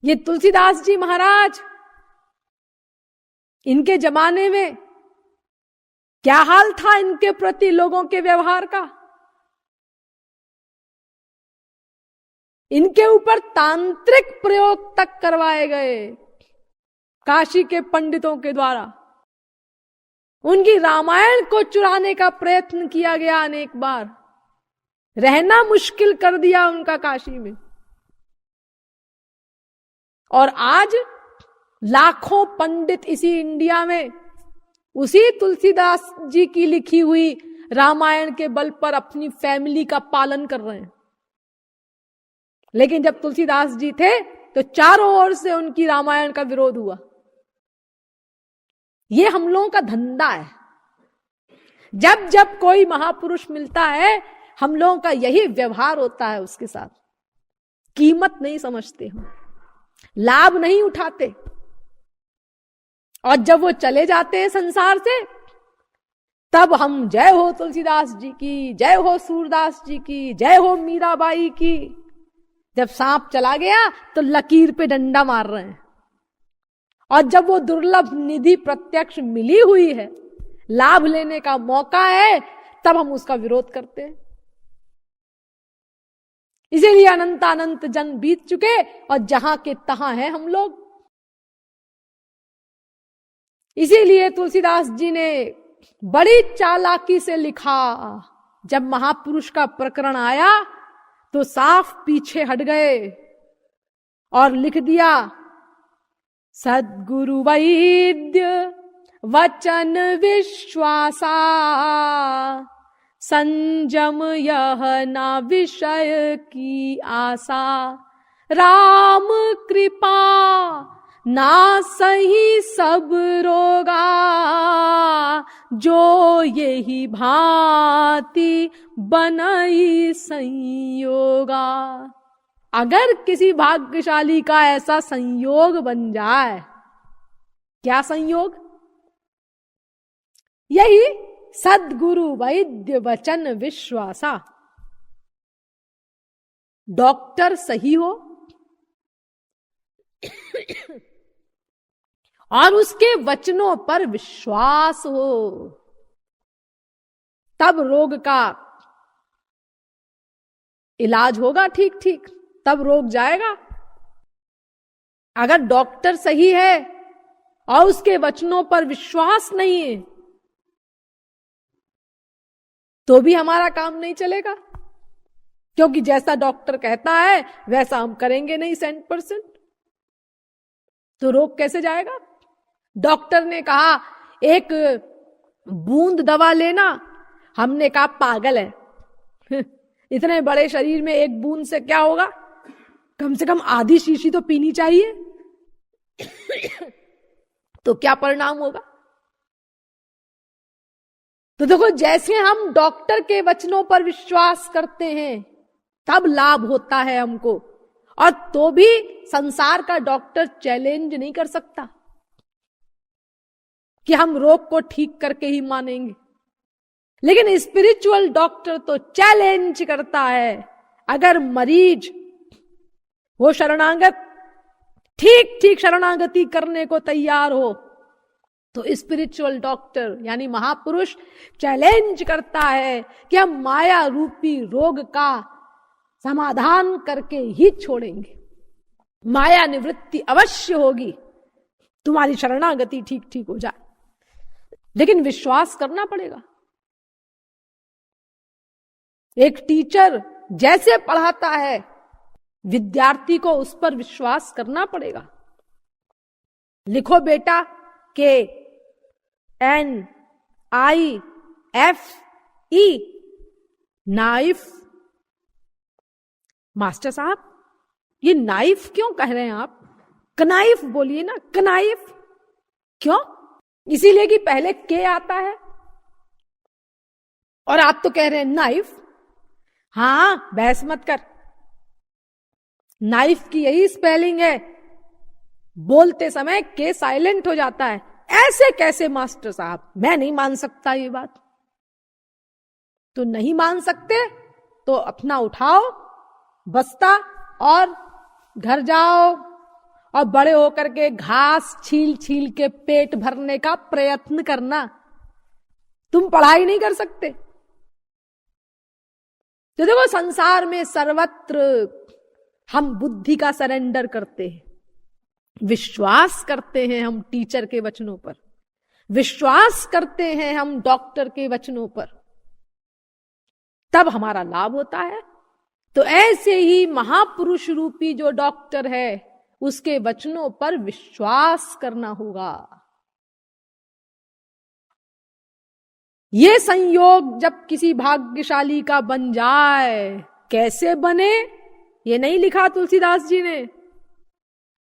ये तुलसीदास जी महाराज, इनके जमाने में क्या हाल था इनके प्रति लोगों के व्यवहार का। इनके ऊपर तांत्रिक प्रयोग तक करवाए गए काशी के पंडितों के द्वारा। उनकी रामायण को चुराने का प्रयत्न किया गया अनेक बार। रहना मुश्किल कर दिया उनका काशी में। और आज लाखों पंडित इसी इंडिया में उसी तुलसीदास जी की लिखी हुई रामायण के बल पर अपनी फैमिली का पालन कर रहे हैं। लेकिन जब तुलसीदास जी थे तो चारों ओर से उनकी रामायण का विरोध हुआ। ये हम लोगों का धंधा है। जब जब कोई महापुरुष मिलता है हम लोगों का यही व्यवहार होता है उसके साथ। कीमत नहीं समझते हम, लाभ नहीं उठाते। और जब वो चले जाते हैं संसार से, तब हम जय हो तुलसीदास जी की, जय हो सूरदास जी की, जय हो मीराबाई की। जब सांप चला गया तो लकीर पे डंडा मार रहे हैं। और जब वो दुर्लभ निधि प्रत्यक्ष मिली हुई है, लाभ लेने का मौका है, तब हम उसका विरोध करते हैं। इसीलिए अनंत अनंत जन्म बीत चुके और जहां के तहां हैं हम लोग। इसीलिए तुलसीदास जी ने बड़ी चालाकी से लिखा। जब महापुरुष का प्रकरण आया तो साफ पीछे हट गए और लिख दिया, सद्गुरु वैद्य वचन विश्वासा, संजम यह ना विषय की आशा, राम कृपा ना सही सब रोगा, जो यही भांति बनई संयोगा। अगर किसी भाग्यशाली का ऐसा संयोग बन जाए, क्या संयोग? यही सद्गुरु वैद्य वचन विश्वासा। डॉक्टर सही हो और उसके वचनों पर विश्वास हो, तब रोग का इलाज होगा ठीक ठीक, तब रोग जाएगा। अगर डॉक्टर सही है और उसके वचनों पर विश्वास नहीं है तो भी हमारा काम नहीं चलेगा, क्योंकि जैसा डॉक्टर कहता है वैसा हम करेंगे नहीं 100%। तो रोग कैसे जाएगा? डॉक्टर ने कहा एक बूंद दवा लेना, हमने कहा पागल है इतने बड़े शरीर में एक बूंद से क्या होगा? कम से कम आधी शीशी तो पीनी चाहिए तो क्या परिणाम होगा? तो देखो, जैसे हम डॉक्टर के वचनों पर विश्वास करते हैं तब लाभ होता है हमको, और तो भी संसार का डॉक्टर चैलेंज नहीं कर सकता कि हम रोग को ठीक करके ही मानेंगे। लेकिन स्पिरिचुअल डॉक्टर तो चैलेंज करता है। अगर मरीज वो शरणागत ठीक ठीक शरणागति करने को तैयार हो तो स्पिरिचुअल डॉक्टर यानी महापुरुष चैलेंज करता है कि हम माया रूपी रोग का समाधान करके ही छोड़ेंगे। माया निवृत्ति अवश्य होगी, तुम्हारी शरणागति ठीक ठीक हो जाए, लेकिन विश्वास करना पड़ेगा। एक टीचर जैसे पढ़ाता है, विद्यार्थी को उस पर विश्वास करना पड़ेगा। लिखो बेटा KNIFE, नाइफ। मास्टर साहब ये नाइफ क्यों कह रहे हैं आप? कनाइफ बोलिए ना, कनाइफ क्यों? इसीलिए कि पहले के आता है और आप तो कह रहे हैं नाइफ। हाँ, बहस मत कर, नाइफ की यही स्पेलिंग है। बोलते समय के साइलेंट हो जाता है। ऐसे कैसे मास्टर साहब? मैं नहीं मान सकता ये बात। तो नहीं मान सकते तो अपना उठाओ बस्ता और घर जाओ, और बड़े होकर के घास छील छील के पेट भरने का प्रयत्न करना, तुम पढ़ाई नहीं कर सकते। तो देखो, संसार में सर्वत्र हम बुद्धि का सरेंडर करते हैं, विश्वास करते हैं हम टीचर के वचनों पर, विश्वास करते हैं हम डॉक्टर के वचनों पर, तब हमारा लाभ होता है। तो ऐसे ही महापुरुष रूपी जो डॉक्टर है, उसके वचनों पर विश्वास करना होगा। ये संयोग जब किसी भाग्यशाली का बन जाए, कैसे बने ये नहीं लिखा तुलसीदास जी ने।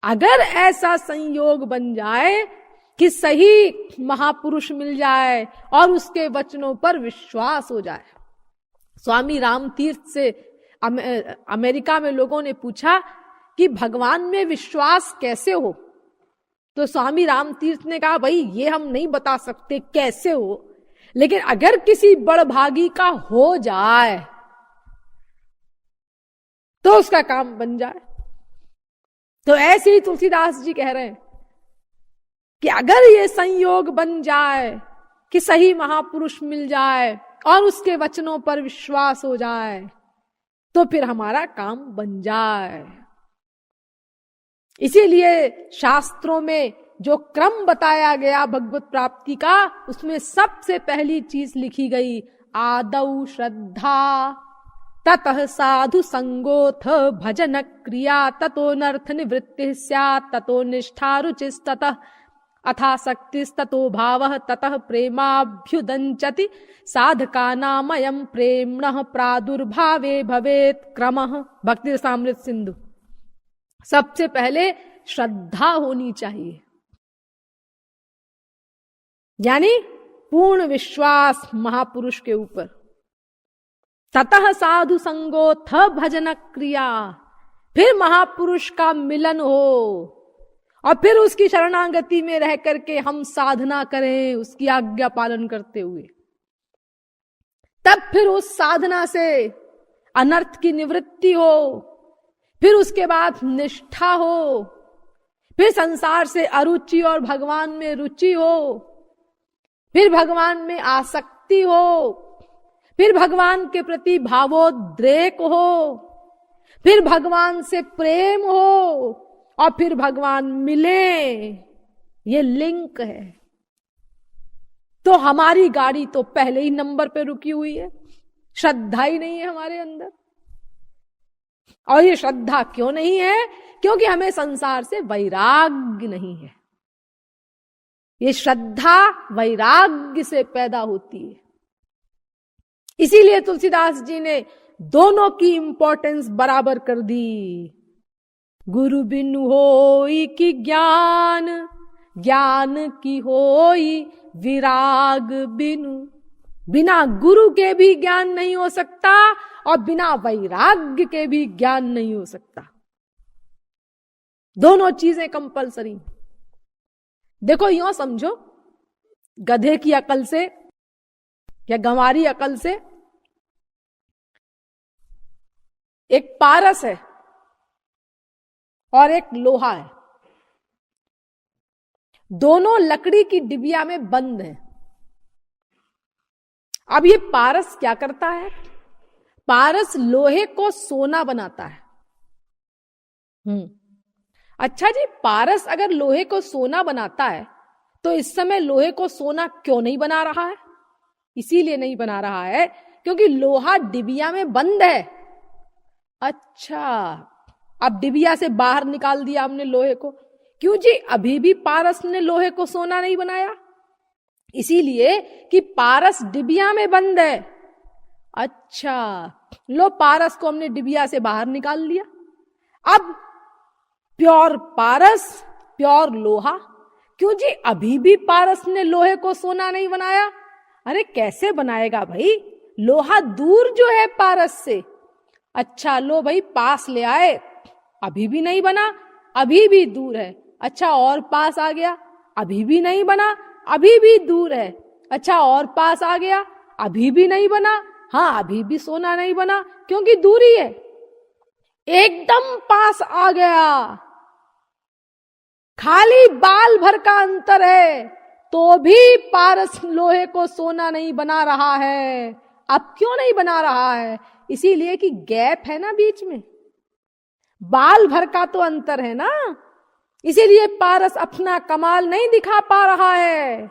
अगर ऐसा संयोग बन जाए कि सही महापुरुष मिल जाए और उसके वचनों पर विश्वास हो जाए। स्वामी रामतीर्थ से अमेरिका में लोगों ने पूछा कि भगवान में विश्वास कैसे हो, तो स्वामी रामतीर्थ ने कहा, भाई ये हम नहीं बता सकते कैसे हो, लेकिन अगर किसी बड़भागी का हो जाए तो उसका काम बन जाए। तो ऐसे ही तुलसीदास जी कह रहे हैं कि अगर ये संयोग बन जाए कि सही महापुरुष मिल जाए और उसके वचनों पर विश्वास हो जाए, तो फिर हमारा काम बन जाए। इसीलिए शास्त्रों में जो क्रम बताया गया भगवत प्राप्ति का, उसमें सबसे पहली चीज लिखी गई, आदौ श्रद्धा, ततः साधु संगोथ भजन क्रिया, ततो नर्थ निवृत्ति स्यात्, ततो निष्ठा रुचिस्ततः अथासक्तिस्ततो भावः, ततः प्रेमाभ्युदंचति साधकानामयं प्रेम्णः प्रादुर्भावे भवेत् क्रमः। भक्ति रसामृत सिंधु। सबसे पहले श्रद्धा होनी चाहिए, यानी पूर्ण विश्वास महापुरुष के ऊपर। ततः साधु संगोथ भजन क्रिया, फिर महापुरुष का मिलन हो और फिर उसकी शरणागति में रह करके हम साधना करें उसकी आज्ञा पालन करते हुए। तब फिर उस साधना से अनर्थ की निवृत्ति हो, फिर उसके बाद निष्ठा हो, फिर संसार से अरुचि और भगवान में रुचि हो, फिर भगवान में आसक्ति हो, फिर भगवान के प्रति भावोद्रेक हो, फिर भगवान से प्रेम हो और फिर भगवान मिले। ये लिंक है। तो हमारी गाड़ी तो पहले ही नंबर पे रुकी हुई है, श्रद्धा ही नहीं है हमारे अंदर। और ये श्रद्धा क्यों नहीं है? क्योंकि हमें संसार से वैराग्य नहीं है। ये श्रद्धा वैराग्य से पैदा होती है। इसीलिए तुलसीदास जी ने दोनों की इंपॉर्टेंस बराबर कर दी। गुरु बिनु होई कि ज्ञान, ज्ञान की होई विराग बिनु। बिना गुरु के भी ज्ञान नहीं हो सकता और बिना वैराग्य के भी ज्ञान नहीं हो सकता। दोनों चीजें कंपलसरी। देखो, यूं समझो, गधे की अकल से या गंवारी अकल से एक पारस है और एक लोहा है। दोनों लकड़ी की डिबिया में बंद हैं। अब ये पारस क्या करता है? पारस लोहे को सोना बनाता है। अच्छा जी, पारस अगर लोहे को सोना बनाता है तो इस समय लोहे को सोना क्यों नहीं बना रहा है? इसीलिए नहीं बना रहा है क्योंकि लोहा डिबिया में बंद है। अच्छा, अब डिबिया से बाहर निकाल दिया हमने लोहे को। क्यों जी? अभी भी पारस ने लोहे को सोना नहीं बनाया। इसीलिए कि पारस डिबिया में बंद है। अच्छा, लो पारस को हमने डिबिया से बाहर निकाल लिया। अब प्योर पारस, प्योर लोहा। क्यों जी? अभी भी पारस ने लोहे को सोना नहीं बनाया। अरे कैसे बनाएगा भाई? लोहा दूर जो है पारस से। अच्छा, लो भाई पास ले आए, अभी भी नहीं बना, अभी भी दूर है। अच्छा, और पास आ गया, अभी भी नहीं बना, अभी भी दूर है। अच्छा, और पास आ गया, अभी भी नहीं बना, हाँ अभी भी सोना नहीं बना क्योंकि दूरी है। एकदम पास आ गया खाली बाल भर का अंतर है तो भी पारस लोहे को सोना नहीं बना रहा है। अब क्यों नहीं बना रहा है? इसीलिए कि गैप है ना बीच में, बाल भर का तो अंतर है ना, इसीलिए पारस अपना कमाल नहीं दिखा पा रहा है।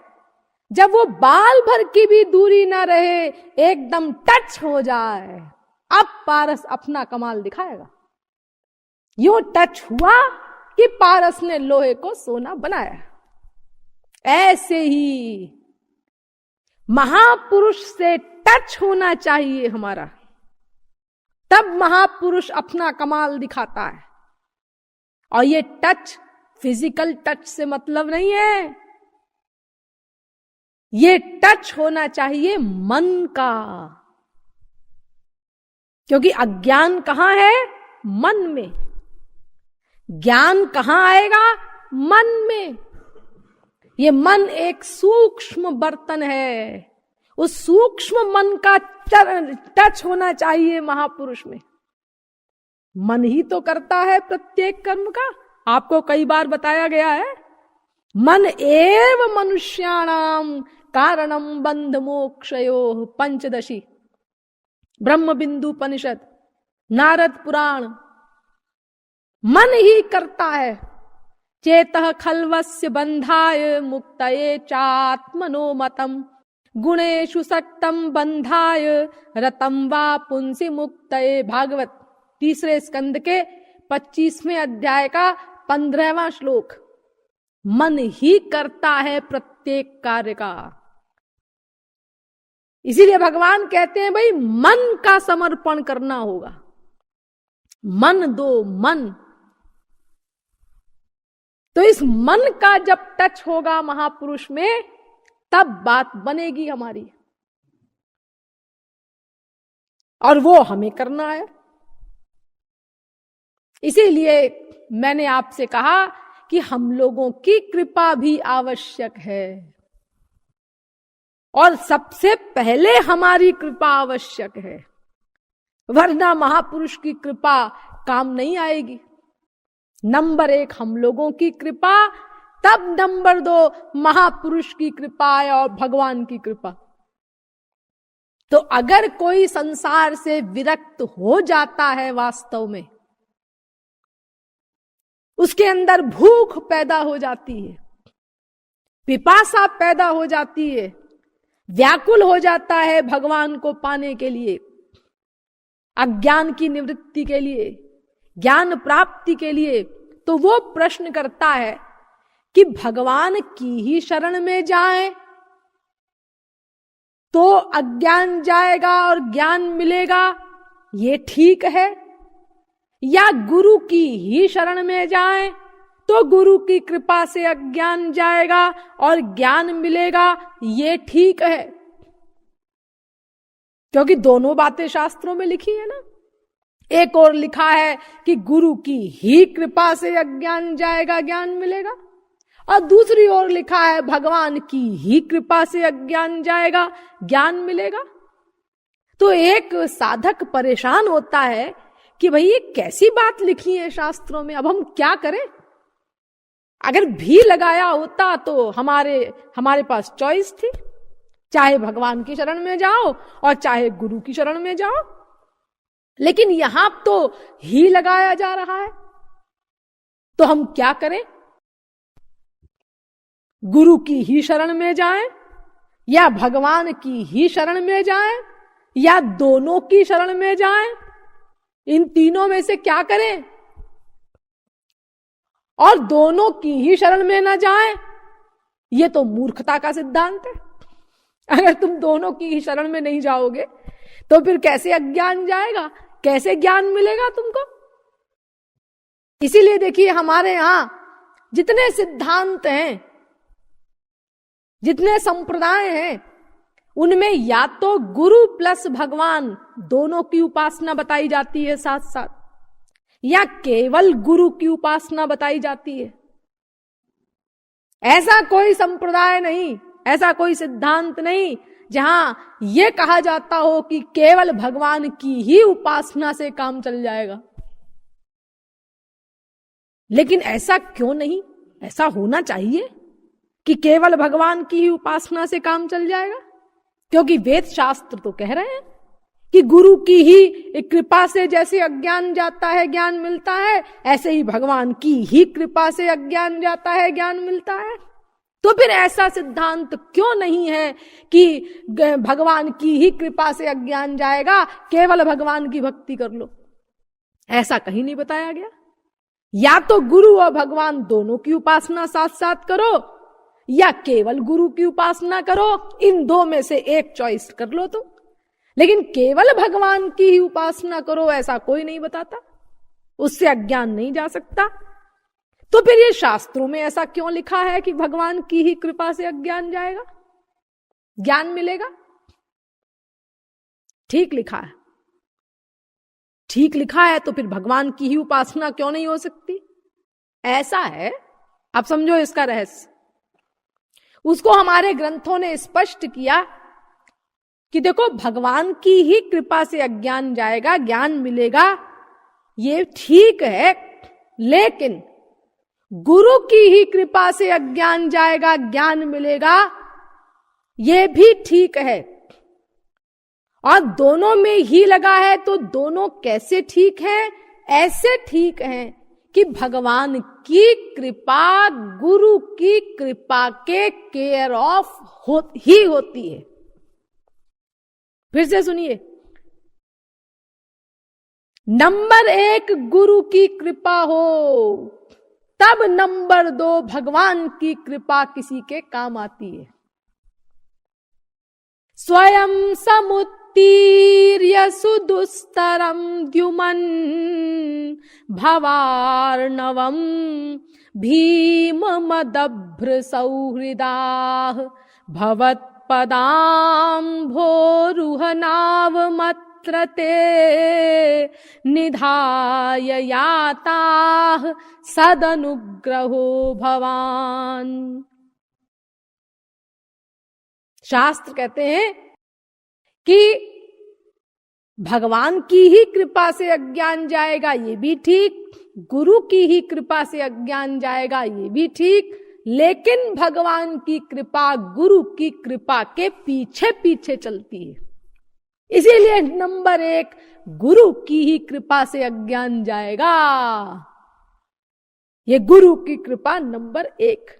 जब वो बाल भर की भी दूरी ना रहे, एकदम टच हो जाए, अब पारस अपना कमाल दिखाएगा। यूं टच हुआ कि पारस ने लोहे को सोना बनाया। ऐसे ही महापुरुष से टच होना चाहिए हमारा, तब महापुरुष अपना कमाल दिखाता है। और ये टच फिजिकल टच से मतलब नहीं है, ये टच होना चाहिए मन का, क्योंकि अज्ञान कहां है? मन में। ज्ञान कहां आएगा? मन में। ये मन एक सूक्ष्म बर्तन है, उस सूक्ष्म मन का टच होना चाहिए महापुरुष में। मन ही तो करता है प्रत्येक कर्म का, आपको कई बार बताया गया है। मन एव मनुष्याणाम कारणम बंध मोक्षयोः पंचदशी, ब्रह्म बिंदु उपनिषद, नारद पुराण। मन ही करता है। चेतः खल्वस्य बंधाय मुक्तये चात्मनो मतम, गुणेषु सक्तम बंधाय रतम वा पुंसी मुक्तये। भागवत 3 स्कंद के 25वें अध्याय का 15वां श्लोक। मन ही करता है प्रत्येक कार्य का। इसीलिए भगवान कहते हैं भाई मन का समर्पण करना होगा। मन दो, मन। तो इस मन का जब टच होगा महापुरुष में, तब बात बनेगी हमारी, और वो हमें करना है। इसीलिए मैंने आपसे कहा कि हम लोगों की कृपा भी आवश्यक है, और सबसे पहले हमारी कृपा आवश्यक है, वरना महापुरुष की कृपा काम नहीं आएगी। नंबर 1 हम लोगों की कृपा, तब नंबर 2 महापुरुष की कृपा और भगवान की कृपा। तो अगर कोई संसार से विरक्त हो जाता है, वास्तव में उसके अंदर भूख पैदा हो जाती है, पिपासा पैदा हो जाती है, व्याकुल हो जाता है भगवान को पाने के लिए, अज्ञान की निवृत्ति के लिए, ज्ञान प्राप्ति के लिए, तो वो प्रश्न करता है कि भगवान की ही शरण में जाएं तो अज्ञान जाएगा और ज्ञान मिलेगा, ये ठीक है, या गुरु की ही शरण में जाएं तो गुरु की कृपा से अज्ञान जाएगा और ज्ञान मिलेगा, ये ठीक है। क्योंकि दोनों बातें शास्त्रों में लिखी है ना। एक और लिखा है कि गुरु की ही कृपा से अज्ञान जाएगा, ज्ञान मिलेगा, और दूसरी ओर लिखा है भगवान की ही कृपा से अज्ञान जाएगा, ज्ञान मिलेगा। तो एक साधक परेशान होता है कि भाई ये कैसी बात लिखी है शास्त्रों में, अब हम क्या करें। अगर भी लगाया होता तो हमारे पास चॉइस थी, चाहे भगवान की शरण में जाओ और चाहे गुरु की शरण में जाओ, लेकिन यहां तो ही लगाया जा रहा है, तो हम क्या करें। गुरु की ही शरण में जाएं या भगवान की ही शरण में जाएं या दोनों की शरण में जाएं, इन तीनों में से क्या करें। और दोनों की ही शरण में ना जाएं, ये तो मूर्खता का सिद्धांत है। अगर तुम दोनों की ही शरण में नहीं जाओगे तो फिर कैसे अज्ञान जाएगा, कैसे ज्ञान मिलेगा तुमको। इसीलिए देखिए हमारे यहां जितने सिद्धांत हैं, जितने संप्रदाय हैं, उनमें या तो गुरु प्लस भगवान दोनों की उपासना बताई जाती है साथ साथ, या केवल गुरु की उपासना बताई जाती है। ऐसा कोई संप्रदाय नहीं, ऐसा कोई सिद्धांत नहीं जहां यह कहा जाता हो कि केवल भगवान की ही उपासना से काम चल जाएगा। लेकिन ऐसा क्यों नहीं? ऐसा होना चाहिए कि केवल भगवान की ही उपासना से काम चल जाएगा? क्योंकि वेद शास्त्र तो कह रहे हैं कि गुरु की ही कृपा से जैसे अज्ञान जाता है ज्ञान मिलता है, ऐसे ही भगवान की ही कृपा से अज्ञान जाता है ज्ञान मिलता है। तो फिर ऐसा सिद्धांत क्यों नहीं है कि भगवान की ही कृपा से अज्ञान जाएगा, केवल भगवान की भक्ति कर लो? ऐसा कहीं नहीं बताया गया। या तो गुरु और भगवान दोनों की उपासना साथ साथ करो, या केवल गुरु की उपासना करो। इन दो में से एक चॉइस कर लो तुम। लेकिन केवल भगवान की ही उपासना करो ऐसा कोई नहीं बताता, उससे अज्ञान नहीं जा सकता। तो फिर ये शास्त्रों में ऐसा क्यों लिखा है कि भगवान की ही कृपा से अज्ञान जाएगा, ज्ञान मिलेगा? ठीक लिखा है। ठीक लिखा है तो फिर भगवान की ही उपासना क्यों नहीं हो सकती? ऐसा है, अब समझो इसका रहस्य। उसको हमारे ग्रंथों ने स्पष्ट किया कि देखो, भगवान की ही कृपा से अज्ञान जाएगा, ज्ञान मिलेगा, ये ठीक है, लेकिन गुरु की ही कृपा से अज्ञान जाएगा, ज्ञान मिलेगा, ये भी ठीक है। और दोनों में ही लगा है तो दोनों कैसे ठीक है? ऐसे ठीक है कि भगवान की कृपा गुरु की कृपा के केयर ऑफ ही होती है। फिर से सुनिए, नंबर 1 गुरु की कृपा हो, तब नंबर 2 भगवान की कृपा किसी के काम आती है। स्वयं समुत्तीर्य सुदुस्तरम द्युमन भवार्णवम भीम मदभ्र सौहृदाः भवत् पदाम्भोरुहनावमत्र ते निधाय याताः सदनुग्रहो भवान्। शास्त्र कहते हैं कि भगवान की ही कृपा से अज्ञान जाएगा, ये भी ठीक, गुरु की ही कृपा से अज्ञान जाएगा, ये भी ठीक, लेकिन भगवान की कृपा गुरु की कृपा के पीछे पीछे चलती है। इसीलिए नंबर 1 गुरु की ही कृपा से अज्ञान जाएगा। ये गुरु की कृपा नंबर 1।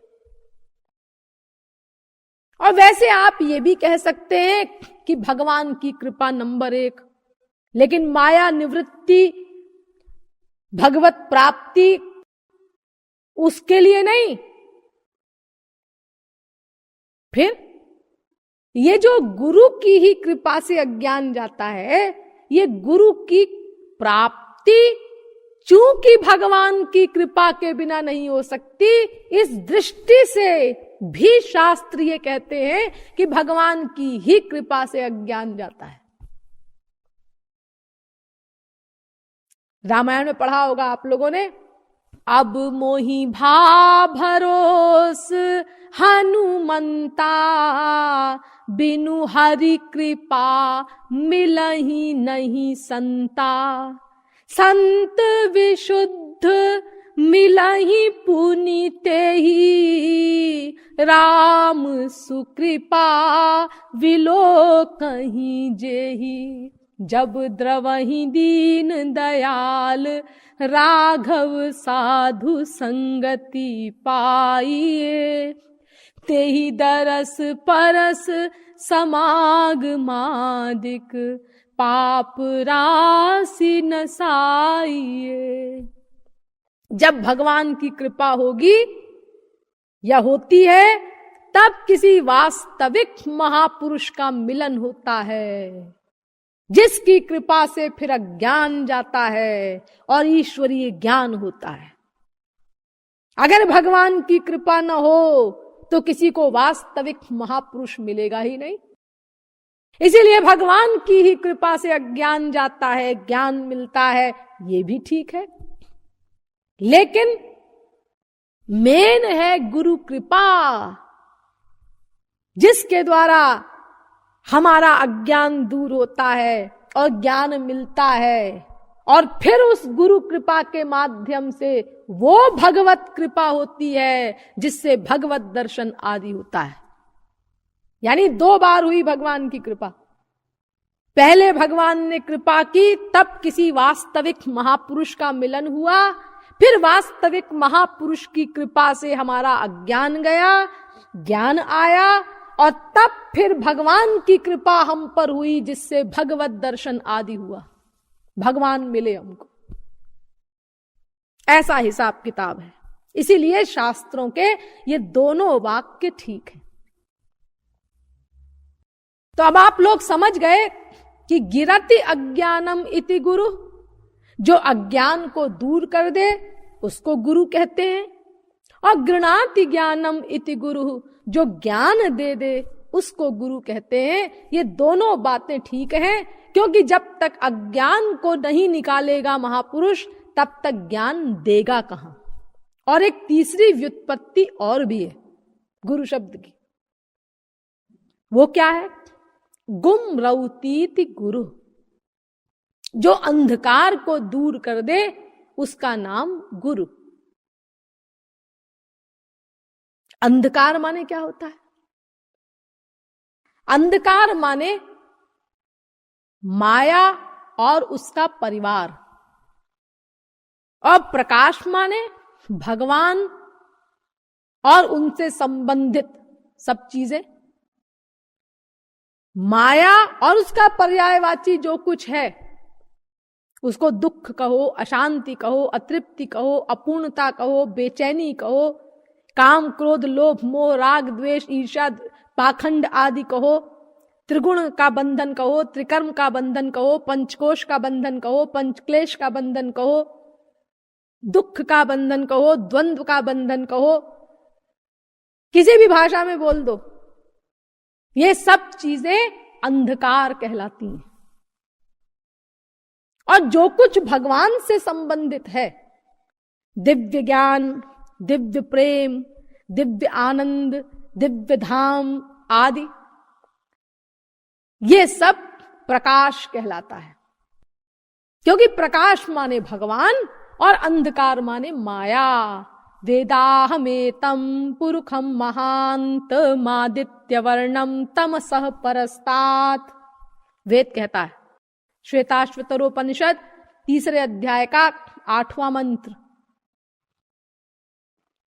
और वैसे आप ये भी कह सकते हैं कि भगवान की कृपा नंबर 1, लेकिन माया निवृत्ति, भगवत प्राप्ति उसके लिए नहीं। फिर ये जो गुरु की ही कृपा से अज्ञान जाता है, ये गुरु की प्राप्ति चूंकि भगवान की कृपा के बिना नहीं हो सकती, इस दृष्टि से भी शास्त्र ये कहते हैं कि भगवान की ही कृपा से अज्ञान जाता है। रामायण में पढ़ा होगा आप लोगों ने, अब मोहि भा भरोस हनुमंता बिनु हरि कृपा मिलहि नहीं संता संत विशुद्ध मिलहि पुनीते ही राम सुकृपा विलोकहि जेहि जब द्रवहि दीन दयाल राघव साधु संगति पाइए तेहि दरस परस समागमादिक पाप राशि नसाइए। जब भगवान की कृपा होगी या होती है, तब किसी वास्तविक महापुरुष का मिलन होता है, जिसकी कृपा से फिर अज्ञान जाता है और ईश्वरीय ज्ञान होता है। अगर भगवान की कृपा न हो तो किसी को वास्तविक महापुरुष मिलेगा ही नहीं। इसीलिए भगवान की ही कृपा से अज्ञान जाता है, ज्ञान मिलता है, ये भी ठीक है, लेकिन मेन है गुरु कृपा, जिसके द्वारा हमारा अज्ञान दूर होता है और ज्ञान मिलता है। और फिर उस गुरु कृपा के माध्यम से वो भगवत कृपा होती है जिससे भगवत दर्शन आदि होता है। यानी 2 बार हुई भगवान की कृपा। पहले भगवान ने कृपा की, तब किसी वास्तविक महापुरुष का मिलन हुआ, फिर वास्तविक महापुरुष की कृपा से हमारा अज्ञान गया, ज्ञान आया, और तब फिर भगवान की कृपा हम पर हुई जिससे भगवत दर्शन आदि हुआ, भगवान मिले हमको। ऐसा हिसाब किताब है। इसीलिए शास्त्रों के ये दोनों वाक्य ठीक है। तो अब आप लोग समझ गए कि गिरति अज्ञानम इति गुरु, जो अज्ञान को दूर कर दे उसको गुरु कहते हैं, और गृणाति ज्ञानम इति गुरु, जो ज्ञान दे दे उसको गुरु कहते हैं। ये दोनों बातें ठीक हैं, क्योंकि जब तक अज्ञान को नहीं निकालेगा महापुरुष तब तक ज्ञान देगा कहां। और एक तीसरी व्युत्पत्ति और भी है गुरु शब्द की, वो क्या है? गुम रौतीति गुरु, जो अंधकार को दूर कर दे उसका नाम गुरु। अंधकार माने क्या होता है? अंधकार माने माया और उसका परिवार, और प्रकाश माने भगवान और उनसे संबंधित सब चीजें। माया और उसका पर्यायवाची जो कुछ है उसको दुख कहो, अशांति कहो, अतृप्ति कहो, अपूर्णता कहो, बेचैनी कहो, काम क्रोध लोभ मोह राग द्वेष ईर्ष्या पाखंड आदि कहो, त्रिगुण का बंधन कहो, त्रिकर्म का बंधन कहो, पंचकोश का बंधन कहो, पंचक्लेश का बंधन कहो, दुख का बंधन कहो, द्वंद्व का बंधन कहो, किसी भी भाषा में बोल दो, ये सब चीजें अंधकार कहलाती हैं। और जो कुछ भगवान से संबंधित है, दिव्य ज्ञान, दिव्य प्रेम, दिव्य आनंद, दिव्य धाम आदि, ये सब प्रकाश कहलाता है। क्योंकि प्रकाश माने भगवान और अंधकार माने माया। वेदाहमेतम पुरुखम महांत मादित्य वर्णम तमसः परस्तात्, वेद कहता है। श्वेताश्वतरोपनिषद 3 अध्याय का 8वां मंत्र।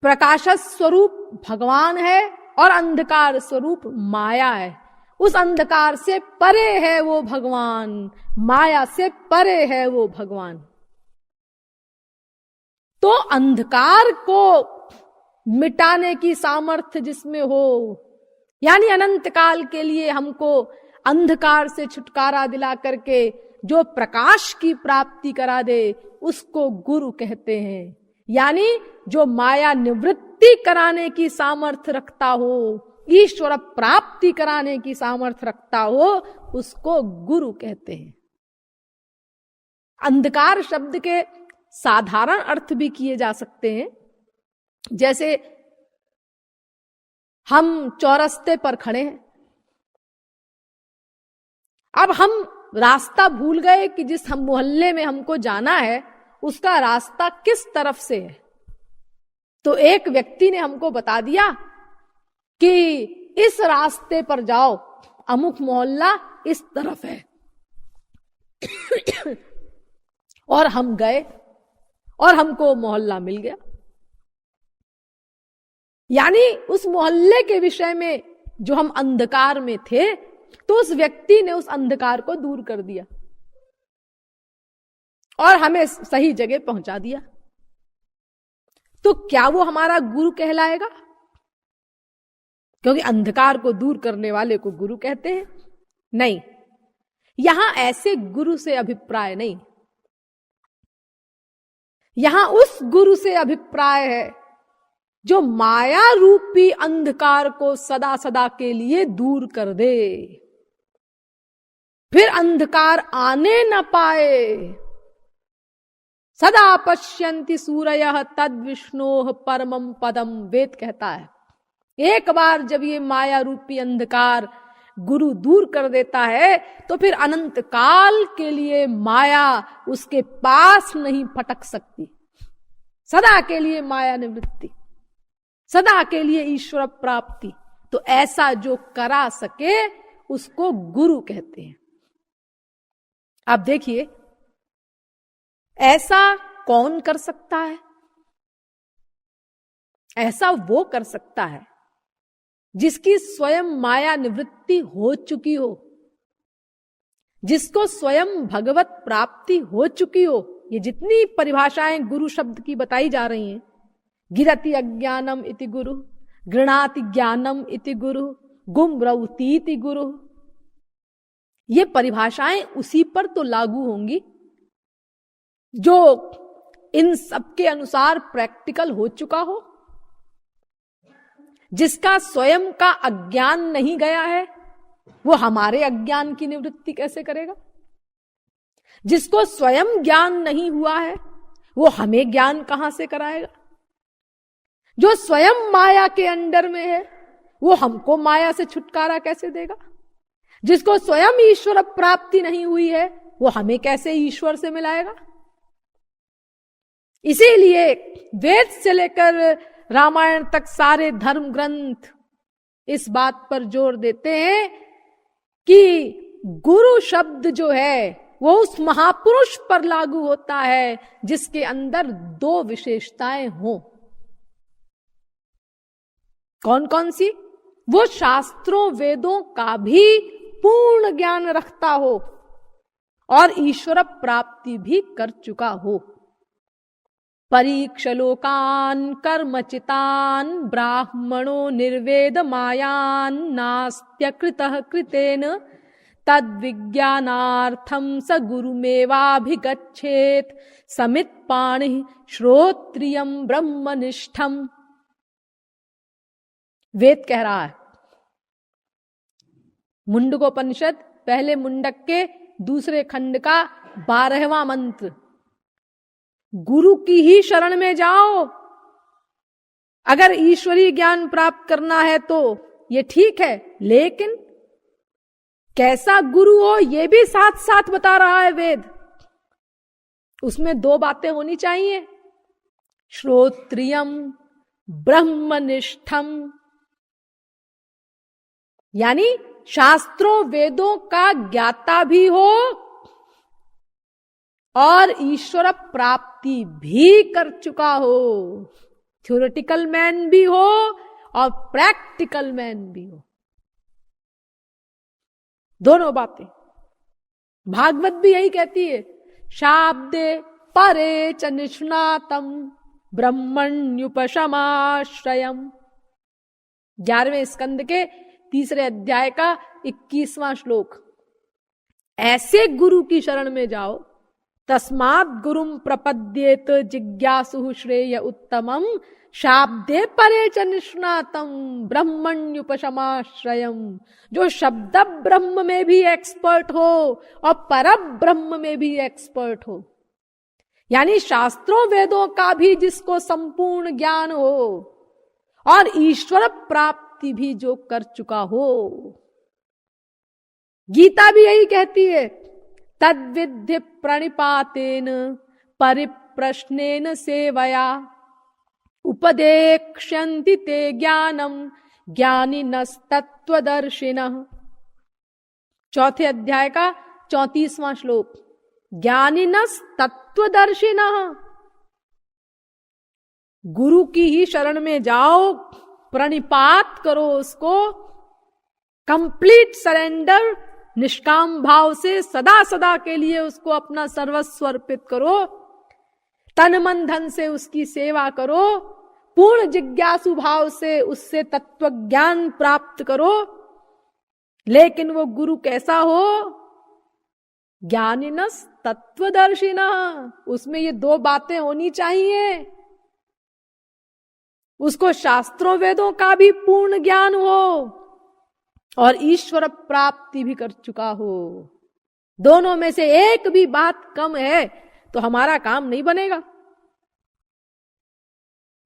प्रकाश स्वरूप भगवान है और अंधकार स्वरूप माया है। उस अंधकार से परे है वो भगवान, माया से परे है वो भगवान। तो अंधकार को मिटाने की सामर्थ्य जिसमें हो, यानी अनंत काल के लिए हमको अंधकार से छुटकारा दिला करके जो प्रकाश की प्राप्ति करा दे, उसको गुरु कहते हैं। यानी जो माया निवृत्ति कराने की सामर्थ्य रखता हो, ईश्वर प्राप्ति कराने की सामर्थ्य रखता हो, उसको गुरु कहते हैं। अंधकार शब्द के साधारण अर्थ भी किए जा सकते हैं। जैसे हम चौरस्ते पर खड़े हैं, अब हम रास्ता भूल गए कि जिस हम मोहल्ले में हमको जाना है उसका रास्ता किस तरफ से है। तो एक व्यक्ति ने हमको बता दिया कि इस रास्ते पर जाओ, अमुक मोहल्ला इस तरफ है। और हम गए और हमको मोहल्ला मिल गया। यानी उस मोहल्ले के विषय में जो हम अंधकार में थे, तो उस व्यक्ति ने उस अंधकार को दूर कर दिया और हमें सही जगह पहुंचा दिया। तो क्या वो हमारा गुरु कहलाएगा? क्योंकि अंधकार को दूर करने वाले को गुरु कहते हैं? नहीं, यहां ऐसे गुरु से अभिप्राय नहीं। यहां उस गुरु से अभिप्राय है जो माया रूपी अंधकार को सदा सदा के लिए दूर कर दे, फिर अंधकार आने न पाए। सदा पश्यन्ति सूरयः तद विष्णोः परमं पदम, वेद कहता है। एक बार जब ये माया रूपी अंधकार गुरु दूर कर देता है तो फिर अनंत काल के लिए माया उसके पास नहीं फटक सकती। सदा के लिए माया निवृत्ति, सदा के लिए ईश्वर प्राप्ति। तो ऐसा जो करा सके उसको गुरु कहते हैं। आप देखिए, ऐसा कौन कर सकता है? ऐसा वो कर सकता है जिसकी स्वयं माया निवृत्ति हो चुकी हो, जिसको स्वयं भगवत प्राप्ति हो चुकी हो। ये जितनी परिभाषाएं गुरु शब्द की बताई जा रही हैं, गिरति अज्ञानम इति गुरु, गृणाति ज्ञानम इति गुरु, गुमरौती इति गुरु, ये परिभाषाएं उसी पर तो लागू होंगी जो इन सबके अनुसार प्रैक्टिकल हो चुका हो, जिसका स्वयं का अज्ञान नहीं गया है। वो हमारे अज्ञान की निवृत्ति कैसे करेगा? जिसको स्वयं ज्ञान नहीं हुआ है वो हमें ज्ञान कहां से कराएगा? जो स्वयं माया के अंडर में है वो हमको माया से छुटकारा कैसे देगा? जिसको स्वयं ईश्वर प्राप्ति नहीं हुई है वो हमें कैसे ईश्वर से मिलाएगा? इसीलिए वेद से लेकर रामायण तक सारे धर्म ग्रंथ इस बात पर जोर देते हैं कि गुरु शब्द जो है वो उस महापुरुष पर लागू होता है जिसके अंदर दो विशेषताएं हों। कौन कौन सी? वो शास्त्रों वेदों का भी पूर्ण ज्ञान रखता हो और ईश्वर प्राप्ति भी कर चुका हो। परीक्ष लोकान कर्मचितान ब्राह्मणो निर्वेद मायान नास्त्य कृतः कृतेन तद्विज्ञानार्थम स गुरुमेवाभिगच्छेत समित पाणि श्रोत्रियम ब्रह्मनिष्ठम। वेद कह रहा है, मुंडकोपनिषद पहले मुंडक के दूसरे खंड का 12वां मंत्र, गुरु की ही शरण में जाओ। अगर ईश्वरीय ज्ञान प्राप्त करना है तो ये ठीक है, लेकिन कैसा गुरु हो ये भी साथ साथ बता रहा है वेद। उसमें दो बातें होनी चाहिए, श्रोत्रियम ब्रह्मनिष्ठम, यानी शास्त्रों वेदों का ज्ञाता भी हो और ईश्वर प्राप्ति भी कर चुका हो। थ्योरेटिकल मैन भी हो और प्रैक्टिकल मैन भी हो, दोनों बातें। भागवत भी यही कहती है, शाब्दे परे च निष्णातम ब्रह्मण्युपशमाश्रयम। 11वें स्कंद के 3 अध्याय का 21वां श्लोक। ऐसे गुरु की शरण में जाओ, तस्मात् गुरुम प्रपद्येत जिज्ञासु श्रेय उत्तमम शाब्दे परे च निष्णातम ब्रह्मण्युपशमाश्रयम। जो शब्द ब्रह्म में भी एक्सपर्ट हो और पर ब्रह्म में भी एक्सपर्ट हो, यानी शास्त्रों वेदों का भी जिसको संपूर्ण ज्ञान हो और ईश्वर प्राप्ति भी जो कर चुका हो। गीता भी यही कहती है, तद्विद्धि प्रणिपातेन परिप्रश्नेन सेवया उपदेक्ष्यन्ति ते ज्ञानम ज्ञानिनस्तत्वदर्शिनः। 4थे अध्याय का 34वां श्लोक, ज्ञानिनस्तत्वदर्शिनः। गुरु की ही शरण में जाओ, प्रणिपात करो उसको, कंप्लीट सरेंडर, निष्काम भाव से सदा सदा के लिए उसको अपना सर्वस्व अर्पित करो, तन मन धन से उसकी सेवा करो, पूर्ण जिज्ञासु भाव से उससे तत्व ज्ञान प्राप्त करो। लेकिन वो गुरु कैसा हो? ज्ञानिनस तत्वदर्शिना। उसमें ये दो बातें होनी चाहिए, उसको शास्त्रों वेदों का भी पूर्ण ज्ञान हो और ईश्वर प्राप्ति भी कर चुका हो। दोनों में से एक भी बात कम है तो हमारा काम नहीं बनेगा।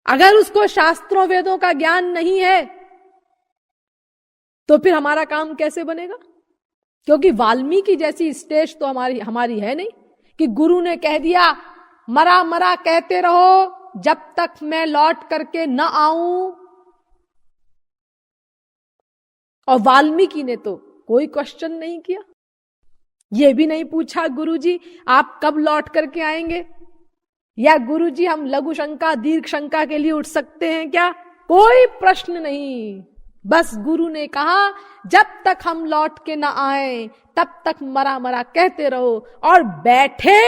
अगर उसको शास्त्रों वेदों का ज्ञान नहीं है तो फिर हमारा काम कैसे बनेगा? क्योंकि वाल्मीकि जैसी स्टेज तो हमारी है नहीं कि गुरु ने कह दिया मरा मरा कहते रहो जब तक मैं लौट करके न आऊं। और वाल्मीकि ने तो कोई क्वेश्चन नहीं किया, ये भी नहीं पूछा गुरुजी आप कब लौट करके आएंगे, या गुरुजी हम लघु शंका दीर्घ शंका के लिए उठ सकते हैं क्या? कोई प्रश्न नहीं। बस गुरु ने कहा जब तक हम लौट के ना आए तब तक मरा मरा कहते रहो। और बैठे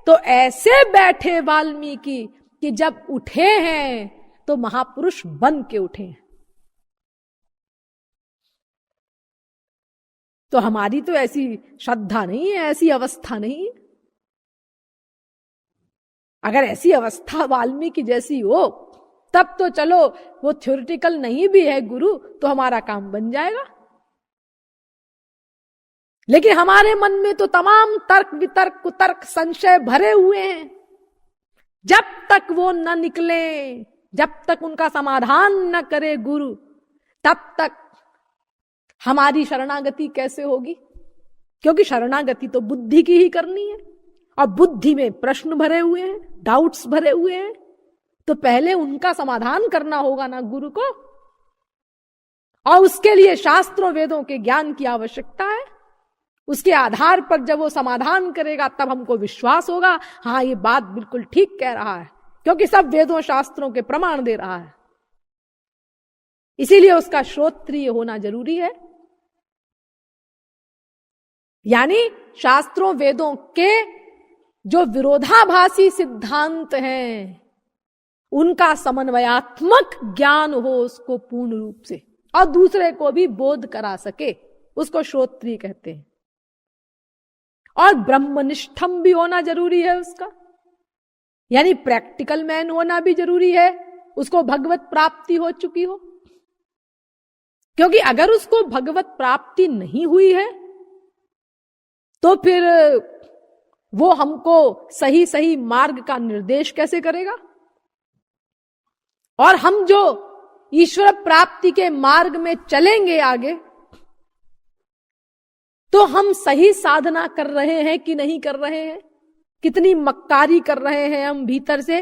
तो ऐसे बैठे वाल्मीकि कि जब उठे हैं तो महापुरुष बन के उठे हैं। तो हमारी तो ऐसी श्रद्धा नहीं है, ऐसी अवस्था नहीं है। अगर ऐसी अवस्था वाल्मीकि जैसी हो तब तो चलो वो थ्योरेटिकल नहीं भी है गुरु तो हमारा काम बन जाएगा। लेकिन हमारे मन में तो तमाम तर्क वितर्क कुतर्क संशय भरे हुए हैं। जब तक वो न निकले, जब तक उनका समाधान न करे गुरु, तब तक हमारी शरणागति कैसे होगी? क्योंकि शरणागति तो बुद्धि की ही करनी है और बुद्धि में प्रश्न भरे हुए हैं, डाउट्स भरे हुए हैं, तो पहले उनका समाधान करना होगा ना गुरु को। और उसके लिए शास्त्रों वेदों के ज्ञान की आवश्यकता है। उसके आधार पर जब वो समाधान करेगा तब हमको विश्वास होगा हाँ ये बात बिल्कुल ठीक कह रहा है, क्योंकि सब वेदों शास्त्रों के प्रमाण दे रहा है। इसीलिए उसका श्रोत्रिय होना जरूरी है। यानी शास्त्रों वेदों के जो विरोधाभासी सिद्धांत हैं उनका समन्वयात्मक ज्ञान हो उसको पूर्ण रूप से, और दूसरे को भी बोध करा सके, उसको श्रोत्रिय कहते हैं। और ब्रह्मनिष्ठम भी होना जरूरी है उसका, यानी प्रैक्टिकल मैन होना भी जरूरी है, उसको भगवत प्राप्ति हो चुकी हो। क्योंकि अगर उसको भगवत प्राप्ति नहीं हुई है तो फिर वो हमको सही सही मार्ग का निर्देश कैसे करेगा? और हम जो ईश्वर प्राप्ति के मार्ग में चलेंगे आगे, तो हम सही साधना कर रहे हैं कि नहीं कर रहे हैं, कितनी मक्कारी कर रहे हैं हम भीतर से,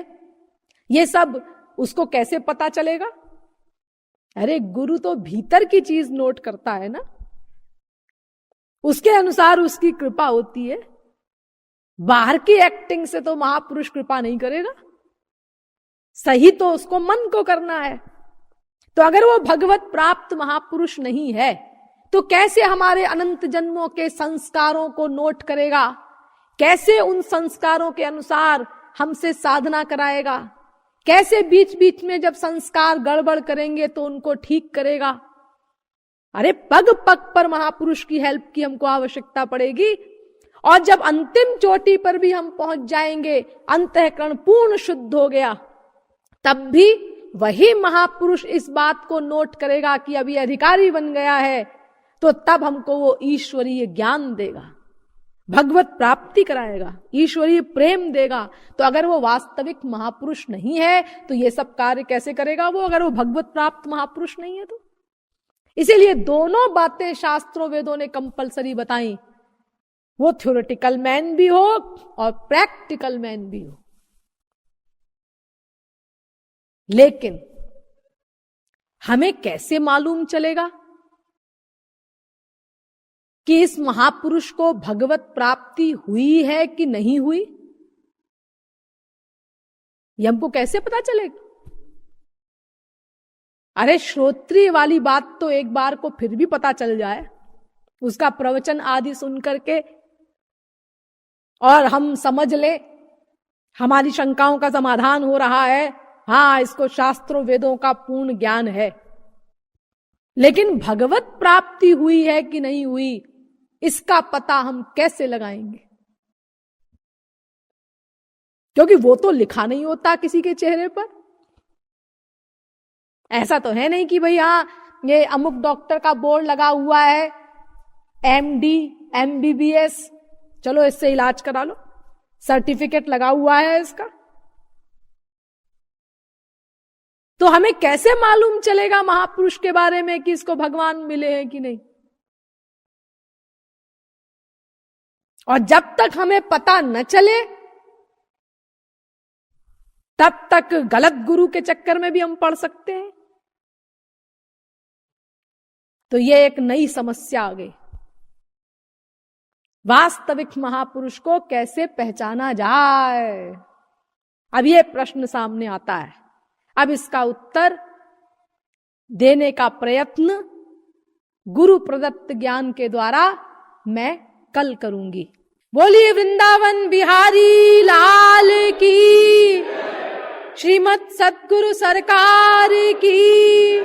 ये सब उसको कैसे पता चलेगा? अरे गुरु तो भीतर की चीज नोट करता है ना, उसके अनुसार उसकी कृपा होती है। बाहर की एक्टिंग से तो महापुरुष कृपा नहीं करेगा, सही तो उसको मन को करना है। तो अगर वो भगवत प्राप्त महापुरुष नहीं है तो कैसे हमारे अनंत जन्मों के संस्कारों को नोट करेगा? कैसे उन संस्कारों के अनुसार हमसे साधना कराएगा? कैसे बीच बीच में जब संस्कार गड़बड़ करेंगे तो उनको ठीक करेगा? अरे पग पग पर महापुरुष की हेल्प की हमको आवश्यकता पड़ेगी। और जब अंतिम चोटी पर भी हम पहुंच जाएंगे, अंतःकरण पूर्ण शुद्ध हो गया, तब भी वही महापुरुष इस बात को नोट करेगा कि अभी अधिकारी बन गया है, तो तब हमको वो ईश्वरीय ज्ञान देगा, भगवत प्राप्ति कराएगा, ईश्वरीय प्रेम देगा। तो अगर वो वास्तविक महापुरुष नहीं है तो ये सब कार्य कैसे करेगा वो, अगर वो भगवत प्राप्त महापुरुष नहीं है तो? इसीलिए दोनों बातें शास्त्रों वेदों ने कंपलसरी बताई, वो थ्योरेटिकल मैन भी हो और प्रैक्टिकल मैन भी हो। लेकिन हमें कैसे मालूम चलेगा कि इस महापुरुष को भगवत प्राप्ति हुई है कि नहीं हुई? ये हमको कैसे पता चलेगा? अरे श्रोत्रिय वाली बात तो एक बार को फिर भी पता चल जाए, उसका प्रवचन आदि सुन करके, और हम समझ ले हमारी शंकाओं का समाधान हो रहा है, हाँ इसको शास्त्रों वेदों का पूर्ण ज्ञान है। लेकिन भगवत प्राप्ति हुई है कि नहीं हुई, इसका पता हम कैसे लगाएंगे? क्योंकि वो तो लिखा नहीं होता किसी के चेहरे पर। ऐसा तो है नहीं कि भाई हाँ ये अमुक डॉक्टर का बोर्ड लगा हुआ है, MD MBBS, चलो इससे इलाज करा लो, सर्टिफिकेट लगा हुआ है इसका। तो हमें कैसे मालूम चलेगा महापुरुष के बारे में कि इसको भगवान मिले हैं कि नहीं? और जब तक हमें पता न चले तब तक गलत गुरु के चक्कर में भी हम पड़ सकते हैं। तो ये एक नई समस्या आ गई। वास्तविक महापुरुष को कैसे पहचाना जाए, अब ये प्रश्न सामने आता है। अब इसका उत्तर देने का प्रयत्न गुरु प्रदत्त ज्ञान के द्वारा मैं कल करूंगी। बोलिए वृंदावन बिहारी लाल की, श्रीमद् सद्गुरु सरकार की।